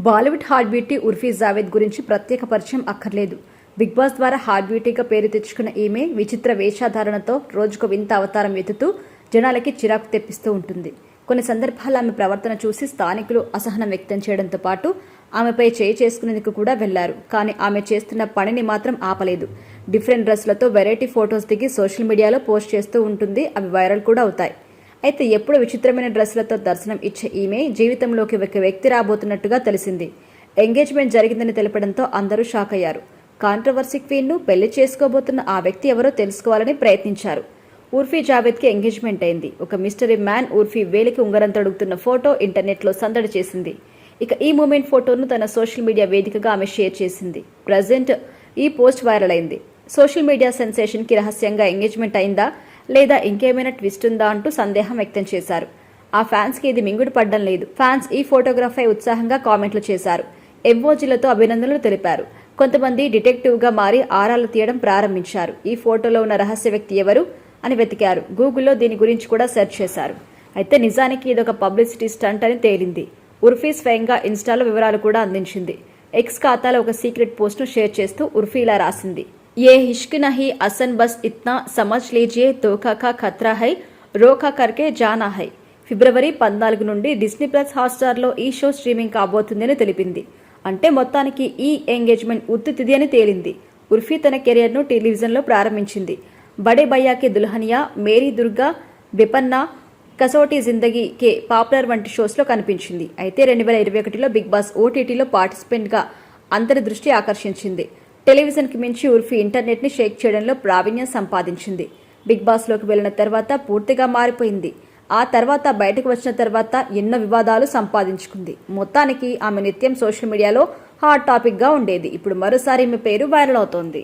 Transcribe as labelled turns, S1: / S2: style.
S1: Bollywood hot beauty Urfi Javed గురించి ప్రత్యేక పరిచయం అక్కర్లేదు. బిగ్ బాస్ ద్వారా హాట్ బ్యూటీగా పేరు తెచ్చుకున్న ఈమె విచిత్ర వేషధారణతో రోజుకు వింత అవతారం ఎత్తుతూ జనాలకి చిరాకు తెప్పిస్తూ ఉంటుంది. కొన్ని సందర్భాల్లో ఆమె ప్రవర్తన చూసి స్థానికులు అసహనం వ్యక్తం చేయడంతో పాటు ఆమెపై చేయి చేసుకునేందుకు కూడా వెళ్లారు. కానీ ఆమె చేస్తున్న పనిని మాత్రం ఆపలేదు. డిఫరెంట్ డ్రెస్లతో వెరైటీ ఫొటోస్ దిగి సోషల్ మీడియాలో పోస్ట్ చేస్తూ ఉంటుంది. అవి వైరల్ కూడా అవుతాయి. అయితే ఎప్పుడు విచిత్రమైన డ్రెస్సులతో దర్శనం ఇచ్చే ఈమె జీవితంలోకి ఒక వ్యక్తి రాబోతున్నట్టుగా తెలిసింది. ఎంగేజ్మెంట్ జరిగిందని తెలపడంతో అందరూ షాక్ అయ్యారు. కాంట్రవర్సీ క్వీన్ను పెళ్లి చేసుకోబోతున్న ఆ వ్యక్తి ఎవరో తెలుసుకోవాలని ప్రయత్నించారు. ఉర్ఫీ జావేద్కి ఎంగేజ్మెంట్ అయింది. ఒక మిస్టరీ మ్యాన్ ఉర్ఫీ వేలికి ఉంగరం తొడుగుతున్న ఫోటో ఇంటర్నెట్లో సందడి చేసింది. ఇక ఈ మూమెంట్ ఫోటోను తన సోషల్ మీడియా వేదికగా ఆమె షేర్ చేసింది. ప్రజెంట్ ఈ పోస్ట్ వైరల్ అయింది. సోషల్ మీడియా సెన్సేషన్కి రహస్యంగా ఎంగేజ్మెంట్ అయిందా లేదా ఇంకేమైనా ట్విస్ట్ ఉందా అంటూ సందేహం వ్యక్తం చేశారు. ఆ ఫ్యాన్స్కి ఇది మింగుడు పడ్డం లేదు. ఫ్యాన్స్ ఈ ఫోటోగ్రాఫ్పై ఉత్సాహంగా కామెంట్లు చేశారు. ఎమోజీలతో అభినందనలు తెలిపారు. కొంతమంది డిటెక్టివ్గా మారి ఆరాలు తీయడం ప్రారంభించారు. ఈ ఫోటోలో ఉన్న రహస్య వ్యక్తి ఎవరు అని వెతికారు. గూగుల్లో దీని గురించి కూడా సెర్చ్ చేశారు. అయితే నిజానికి ఇదొక పబ్లిసిటీ స్టంట్ అని తేలింది. ఉర్ఫీ స్వయంగా ఇన్స్టాలో వివరాలు కూడా అందించింది. ఎక్స్ ఖాతాలో ఒక సీక్రెట్ పోస్ట్ను షేర్ చేస్తూ ఉర్ఫీ ఇలా రాసింది. ये इश्क नहीं असन बस इतना समझ लीजिए धोखा का खतरा है रोका करके जाना है. ఫిబ్రవరి 14 నుండి డిస్నీ ప్లస్ హాట్స్టార్లో ఈ షో స్ట్రీమింగ్ కాబోతుందని తెలిపింది. అంటే మొత్తానికి ఈ ఎంగేజ్మెంట్ ఉత్తుతిది అని తేలింది. ఉర్ఫీ తన కెరియర్ను టెలివిజన్లో ప్రారంభించింది. బడే భయ్యాకి దుల్హనియా, మేరీ దుర్గా, బిపన్నా, కసోటీ జిందగీ కే పాపులర్ వంటి షోస్లో కనిపించింది. అయితే 2021లో బిగ్ బాస్ ఓటీటీలో పార్టిసిపెంట్గా అందరి దృష్టి ఆకర్షించింది. టెలివిజన్కి మించి ఉర్ఫీ ఇంటర్నెట్ని షేక్ చేయడంలో ప్రావీణ్యం సంపాదించింది. బిగ్ బాస్లోకి వెళ్లిన తర్వాత పూర్తిగా మారిపోయింది. ఆ తర్వాత బయటకు వచ్చిన తర్వాత ఎన్నో వివాదాలు సంపాదించుకుంది. మొత్తానికి ఆమె నిత్యం సోషల్ మీడియాలో హాట్ టాపిక్గా ఉండేది. ఇప్పుడు మరోసారి ఈమె పేరు వైరల్ అవుతోంది.